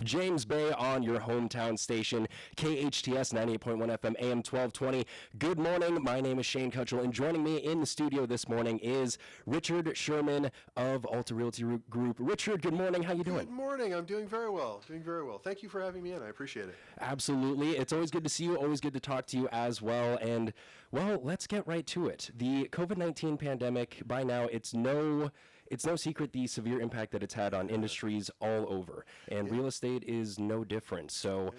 James Bay on your hometown station, KHTS 98.1 FM, AM 1220. Good morning. My name is Shane Cutchall, and joining me in the studio this morning is Richard Sherman of Alta Realty Group. Richard, good morning. How you doing? Good morning. I'm doing very well. Thank you for having me in. I appreciate it. Absolutely. It's always good to see you. Always good to talk to you as well. And, well, let's get right to it. The COVID-19 pandemic, by now, it's no secret the severe impact that it's had on industries all over. And real estate is no different. So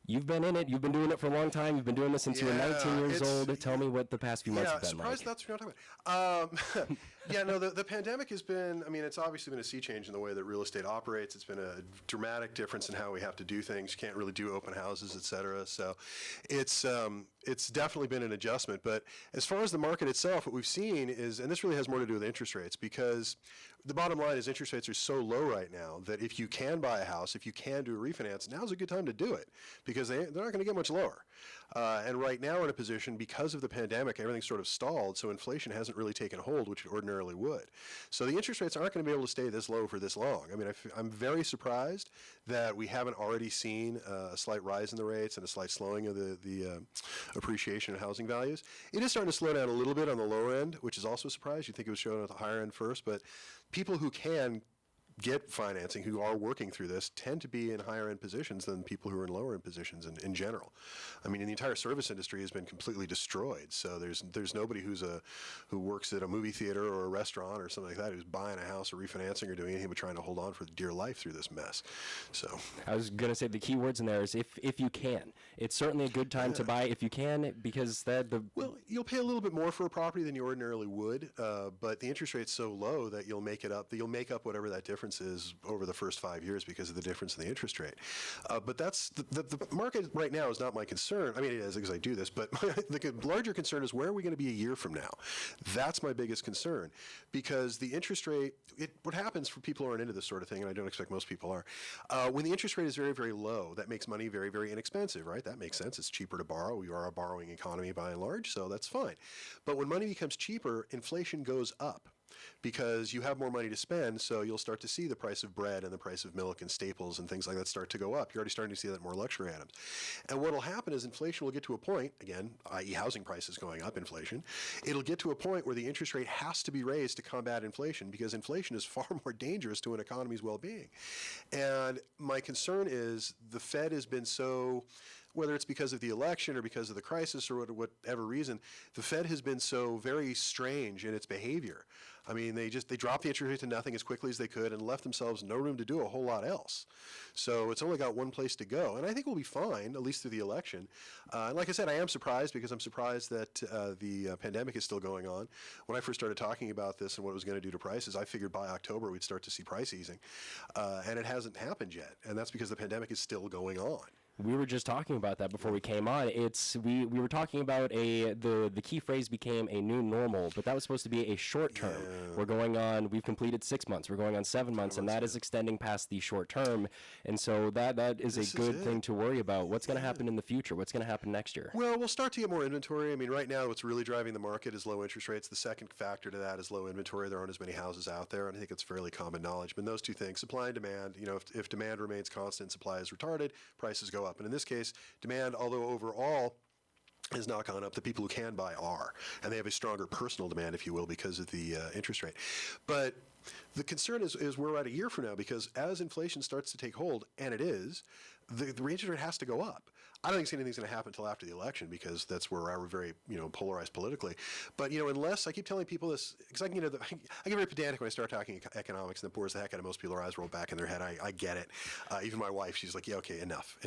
you've been in it. You've been doing it for a long time. You've been doing this since you were 19 years old. Tell me what the past few months have been like. Surprised that's what you're talking about. The pandemic has been, it's obviously been a sea change in the way that real estate operates. It's been a dramatic difference in how we have to do things. You can't really do open houses, et cetera. So it's definitely been an adjustment. But as far as the market itself, what we've seen is, and this really has more to do with interest rates, because the bottom line is interest rates are so low right now that if you can buy a house, if you can do a refinance, now's a good time to do it because they're not going to get much lower. And right now we're in a position, because of the pandemic, everything's sort of stalled, so inflation hasn't really taken hold, which it ordinarily would. So the interest rates aren't going to be able to stay this low for this long. I'm very surprised that we haven't already seen a slight rise in the rates and a slight slowing of the appreciation in housing values. It is starting to slow down a little bit on the lower end, which is also a surprise. You'd think it was showing at the higher end first, but people who can get financing, who are working through this, tend to be in higher end positions than people who are in lower end positions in general. The entire service industry has been completely destroyed. So there's nobody who works at a movie theater or a restaurant or something like that who's buying a house or refinancing or doing anything but trying to hold on for dear life through this mess. So I was going to say the key words in there is if you can. It's certainly a good time to buy if you can, because well, you'll pay a little bit more for a property than you ordinarily would, but the interest rate's so low that you'll make up whatever that difference is over the first 5 years because of the difference in the interest rate. But that's the market right now is not my concern. It is because I do this, but the larger concern is where are we going to be a year from now? That's my biggest concern, because the interest rate, what happens for people who aren't into this sort of thing, and I don't expect most people are, when the interest rate is very, very low, that makes money very, very inexpensive, right? That makes sense. It's cheaper to borrow. We are a borrowing economy by and large, so that's fine. But when money becomes cheaper, inflation goes up, because you have more money to spend, so you'll start to see the price of bread and the price of milk and staples and things like that start to go up. You're already starting to see that in more luxury items. And what will happen is inflation will get to a point, again, i.e. housing prices going up, inflation, it'll get to a point where the interest rate has to be raised to combat inflation, because inflation is far more dangerous to an economy's well-being. And my concern is the Fed has been so, whether it's because of the election or because of the crisis or whatever reason, the Fed has been so very strange in its behavior. They dropped the interest rate to nothing as quickly as they could and left themselves no room to do a whole lot else. So it's only got one place to go. And I think we'll be fine, at least through the election. And like I said, I am surprised, because I'm surprised that the pandemic is still going on. When I first started talking about this and what it was going to do to prices, I figured by October we'd start to see price easing. And it hasn't happened yet. And that's because the pandemic is still going on. We were just talking about that before we came on. We were talking about the key phrase became a new normal, but that was supposed to be a short term. Yeah. We've completed 6 months. We're going on 7 months, and that is extending past the short term. And so that is a good thing to worry about. What's going to happen in the future? What's going to happen next year? Well, we'll start to get more inventory. Right now what's really driving the market is low interest rates. The second factor to that is low inventory. There aren't as many houses out there, and I think it's fairly common knowledge. But those two things, supply and demand, if demand remains constant, supply is retarded, prices go up. And in this case, demand, although overall has not gone up, the people who can buy are. And they have a stronger personal demand, if you will, because of the interest rate. But the concern is we're at a year from now, because as inflation starts to take hold, and it is, the interest rate has to go up. I don't think anything's going to happen until after the election, because that's where we're very polarized politically. But unless, I keep telling people this, because I get very pedantic when I start talking economics, and it bores the heck out of most people. Their eyes roll back in their head. I get it. Even my wife, she's like, yeah, okay, enough.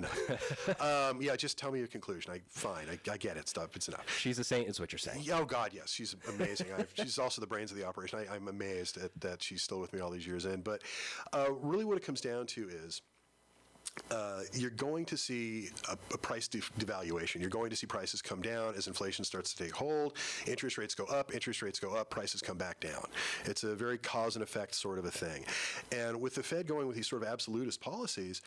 Just tell me your conclusion. Fine, I get it. Stop. It's enough. She's a saint, is what you're saying. Oh God, yes, she's amazing. She's also the brains of the operation. I'm amazed that she's still with me all these years in. But really, what it comes down to is, you're going to see a price devaluation. You're going to see prices come down as inflation starts to take hold. Interest rates go up, prices come back down. It's a very cause and effect sort of a thing. And with the Fed going with these sort of absolutist policies,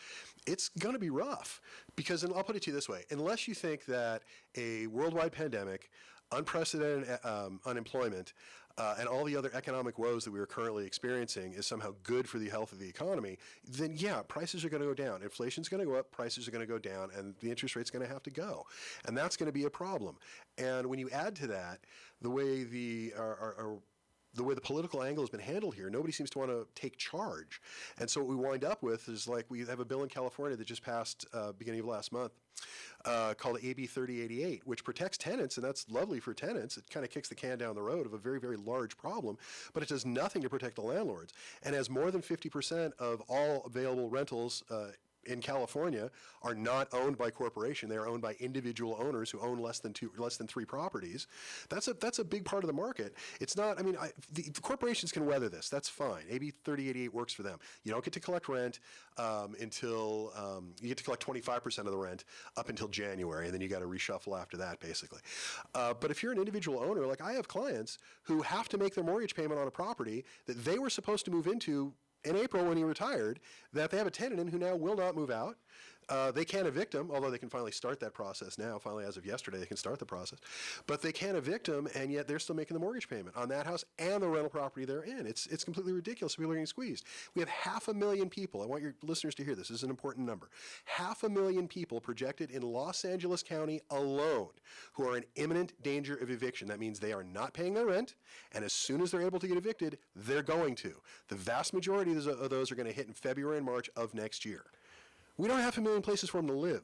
it's going to be rough. Because, and I'll put it to you this way, unless you think that a worldwide pandemic, unprecedented unemployment, and all the other economic woes that we are currently experiencing is somehow good for the health of the economy, then yeah, prices are going to go down. Inflation's going to go up, prices are going to go down, and the interest rate's going to have to go. And that's going to be a problem. And when you add to that the way the way the political angle has been handled here, nobody seems to want to take charge. And so what we wind up with is, like, we have a bill in California that just passed beginning of last month called AB 3088, which protects tenants, and that's lovely for tenants. It kind of kicks the can down the road of a very, very large problem, but it does nothing to protect the landlords. And as more than 50% of all available rentals in California are not owned by corporation. They are owned by individual owners who own less than 3 properties. That's a big part of the market. It's not, I mean, the corporations can weather this. That's fine. AB 3088 works for them. You don't get to collect rent until, you get to collect 25% of the rent up until January, and then you got to reshuffle after that, basically. But if you're an individual owner, like I have clients who have to make their mortgage payment on a property that they were supposed to move into in April when he retired, that they have a tenant in who now will not move out. They can't evict him, although they can finally start that process now. Finally, as of yesterday, they can start the process. But they can't evict him, and yet they're still making the mortgage payment on that house and the rental property they're in. It's completely ridiculous. People are getting squeezed. We have 500,000 people. I want your listeners to hear this. This is an important number. 500,000 people projected in Los Angeles County alone who are in imminent danger of eviction. That means they are not paying their rent, and as soon as they're able to get evicted, they're going to. The vast majority of those are going to hit in February and March of next year. We don't have 500,000 places for them to live,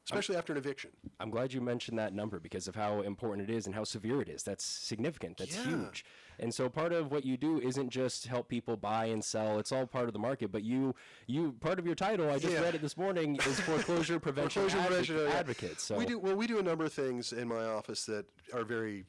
especially after an eviction. I'm glad you mentioned that number because of how important it is and how severe it is. That's significant. That's huge. And so part of what you do isn't just help people buy and sell. It's all part of the market. But you part of your title, I just read it this morning, is foreclosure prevention advocate. So we do a number of things in my office that are very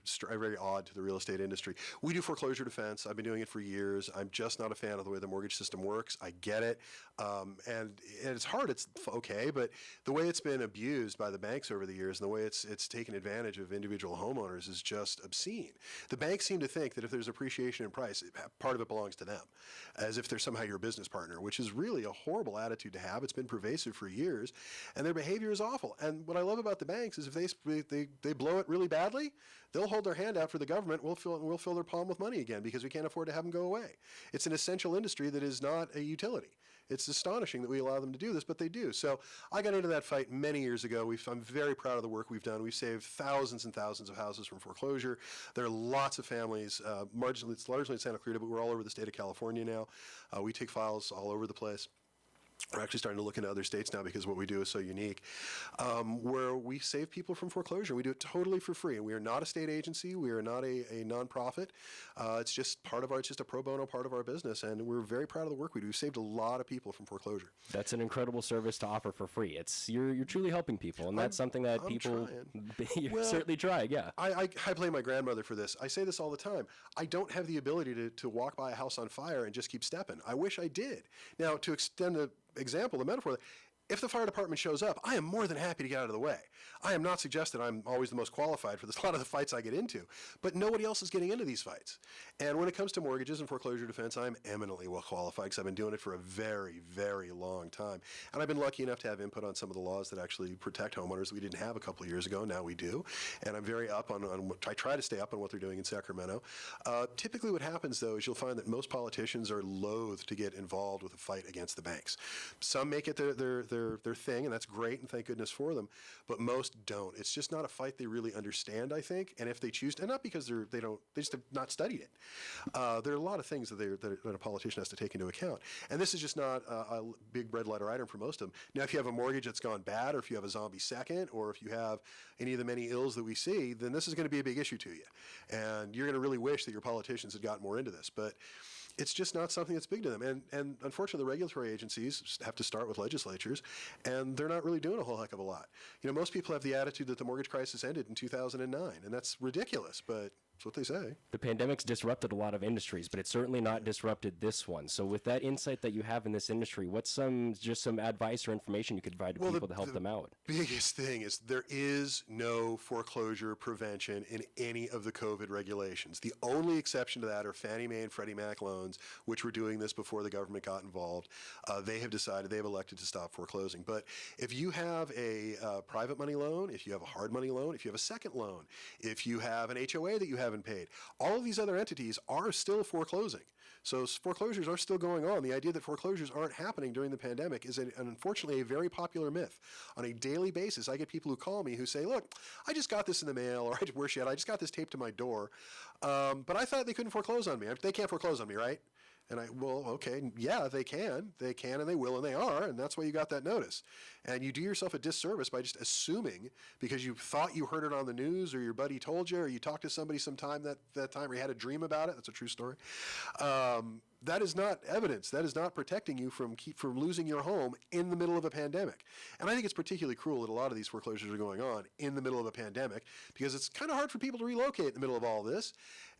odd to the real estate industry. We do foreclosure defense. I've been doing it for years. I'm just not a fan of the way the mortgage system works. I get it. And it's hard. It's okay. But the way it's been abused by the banks over the years and the way it's taken advantage of individual homeowners is just obscene. The banks seem to think that if there's appreciation in price, part of it belongs to them, as if they're somehow your business partner, which is really a horrible attitude to have. It's been pervasive for years, and their behavior is awful. And what I love about the banks is if they blow it really badly, they'll hold their hand out for the government. We'll fill their palm with money again because we can't afford to have them go away. It's an essential industry that is not a utility. It's astonishing that we allow them to do this, but they do. So I got into that fight many years ago. I'm very proud of the work we've done. We've saved thousands and thousands of houses from foreclosure. There are lots of families, it's largely in Santa Clarita, but we're all over the state of California now. We take files all over the place. We're actually starting to look into other states now because what we do is so unique, where we save people from foreclosure. We do it totally for free, and we are not a state agency. We are not a nonprofit. It's just it's just a pro bono part of our business, and we're very proud of the work we do. We've saved a lot of people from foreclosure. That's an incredible service to offer for free. You're truly helping people, and that's something that people certainly try. Yeah. I blame my grandmother for this. I say this all the time. I don't have the ability to walk by a house on fire and just keep stepping. I wish I did. Now, to extend the example, the metaphor, if the fire department shows up, I am more than happy to get out of the way. I am not suggesting I'm always the most qualified for this, a lot of the fights I get into, but nobody else is getting into these fights. And when it comes to mortgages and foreclosure defense, I'm eminently well qualified because I've been doing it for a very, very long time. And I've been lucky enough to have input on some of the laws that actually protect homeowners that we didn't have a couple of years ago. Now we do. And I'm very up on what I try to stay up on what they're doing in Sacramento. Typically what happens, though, is you'll find that most politicians are loath to get involved with a fight against the banks. Some make it their thing, and that's great, and thank goodness for them, but most don't. It's just not a fight they really understand, I think, and if they choose to, and not because they just have not studied it. There are a lot of things that a politician has to take into account, and this is just not a big red letter item for most of them. Now, if you have a mortgage that's gone bad, or if you have a zombie second, or if you have any of the many ills that we see, then this is going to be a big issue to you, and you're going to really wish that your politicians had gotten more into this, but it's just not something that's big to them. And unfortunately, the regulatory agencies have to start with legislatures, and they're not really doing a whole heck of a lot. You know, most people have the attitude that the mortgage crisis ended in 2009, and that's ridiculous, but That's what they say. The pandemic's disrupted a lot of industries, but it's certainly not disrupted this one. So with that insight that you have in this industry, what's some advice or information you could provide to people to help them out? Biggest thing is there is no foreclosure prevention in any of the COVID regulations. The only exception to that are Fannie Mae and Freddie Mac loans, which were doing this before the government got involved. They have elected to stop foreclosing. But if you have a private money loan, if you have a hard money loan, if you have a second loan, if you have an HOA that you haven't paid, all of these other entities are still foreclosing. So foreclosures are still going on. The idea that foreclosures aren't happening during the pandemic is unfortunately a very popular myth. On a daily basis, I get people who call me who say, look, I just got this in the mail, or worse yet, I just got this taped to my door, but I thought they couldn't foreclose on me. They can't foreclose on me, right? And well, okay, yeah, they can and they will and they are, and that's why you got that notice. And you do yourself a disservice by just assuming because you thought you heard it on the news or your buddy told you or you talked to somebody sometime that time or you had a dream about it. That's a true story. That is not evidence. That is not protecting you from losing your home in the middle of a pandemic. And I think it's particularly cruel that a lot of these foreclosures are going on in the middle of a pandemic because it's kind of hard for people to relocate in the middle of all this.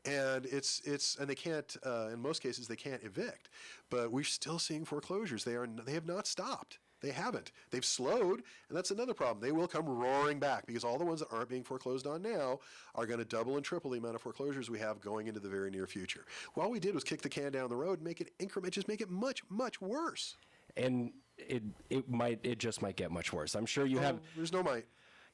And and they can't, in most cases, they can't evict. But we're still seeing foreclosures. They have not stopped. They haven't. They've slowed, and that's another problem. They will come roaring back because all the ones that aren't being foreclosed on now are going to double and triple the amount of foreclosures we have going into the very near future. Well, all we did was kick the can down the road and make it much, much worse. And it just might get much worse. I'm sure There's no might.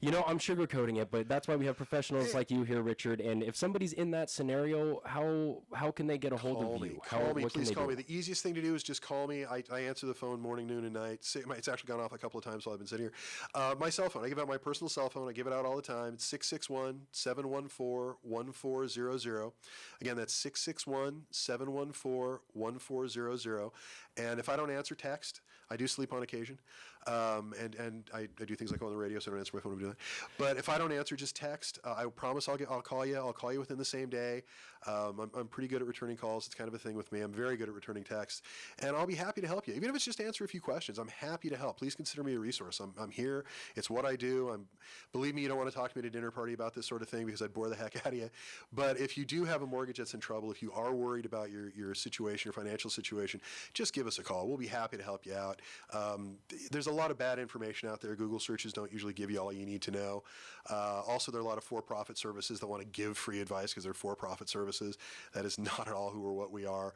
You know, I'm sugarcoating it, but that's why we have professionals like you here, Richard. And if somebody's in that scenario, how can they get a hold of you? Please call me. The easiest thing to do is just call me. I answer the phone morning, noon, and night. It's actually gone off a couple of times while I've been sitting here. My cell phone. I give out my personal cell phone. I give it out all the time. It's 661-714-1400. Again, that's 661-714-1400. And if I don't answer text, I do sleep on occasion. And I do things like go on the radio, so I don't answer my phone when I'm doing that. But if I don't answer, just text. I promise I'll call you. I'll call you within the same day. I'm pretty good at returning calls. It's kind of a thing with me. I'm very good at returning texts. And I'll be happy to help you. Even if it's just answer a few questions, I'm happy to help. Please consider me a resource. I'm here. It's what I do. Believe me, you don't want to talk to me at a dinner party about this sort of thing because I'd bore the heck out of you. But if you do have a mortgage that's in trouble, if you are worried about your situation, your financial situation, just give us a call. We'll be happy to help you out. There's a lot of bad information out there. Google searches don't usually give you all you need to know. Also, there are a lot of for-profit services that want to give free advice because they're for-profit services. That is not at all who or what we are.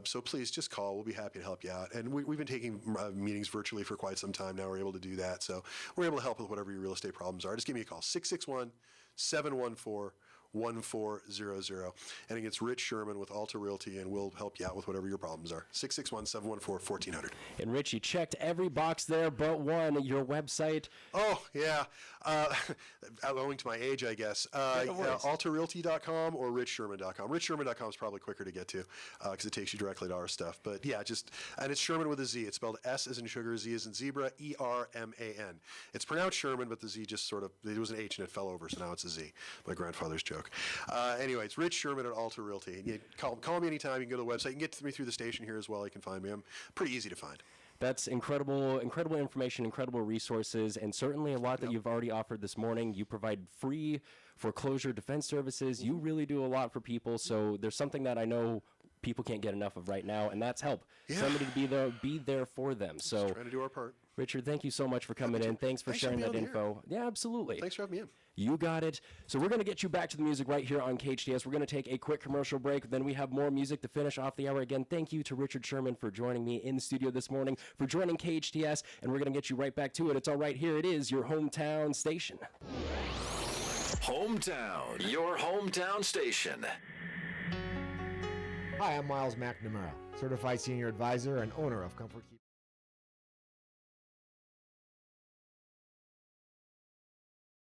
So please just call. We'll be happy to help you out. And we've been taking meetings virtually for quite some time now. We're able to do that. So we're able to help with whatever your real estate problems are. Just give me a call, 661-714-1400. And it's Rich Sherman with Alta Realty, and we'll help you out with whatever your problems are. 661-714-1400. And Rich, you checked every box there but one, your website. Oh, yeah. Owing to my age, I guess. AltaRealty.com or RichSherman.com. RichSherman.com is probably quicker to get to because it takes you directly to our stuff. But yeah, and it's Sherman with a Z. It's spelled S as in sugar, Z as in zebra, E-R-M-A-N. It's pronounced Sherman, but the Z just sort of, it was an H and it fell over, so now it's a Z. My grandfather's joke. Anyway, it's Rich Sherman at Alta Realty. You call me anytime. You can go to the website. You can get me through the station here as well. You can find me. I'm pretty easy to find. That's incredible information, incredible resources, and certainly a lot that you've already offered this morning. You provide free foreclosure defense services. You really do a lot for people, so there's something that I know people can't get enough of right now, and that's help. Yeah. Somebody to be there for them. So just trying to do our part. Richard, thank you so much for coming in. Thanks for sharing that info. Yeah, absolutely. Thanks for having me in. You got it. So we're going to get you back to the music right here on KHTS. We're going to take a quick commercial break. Then we have more music to finish off the hour. Again, thank you to Richard Sherman for joining me in the studio this morning, for joining KHTS, and we're going to get you right back to it. It's all right here. It is your hometown station. Hometown, your hometown station. Hi, I'm Miles McNamara, certified senior advisor and owner of Comfort Keep.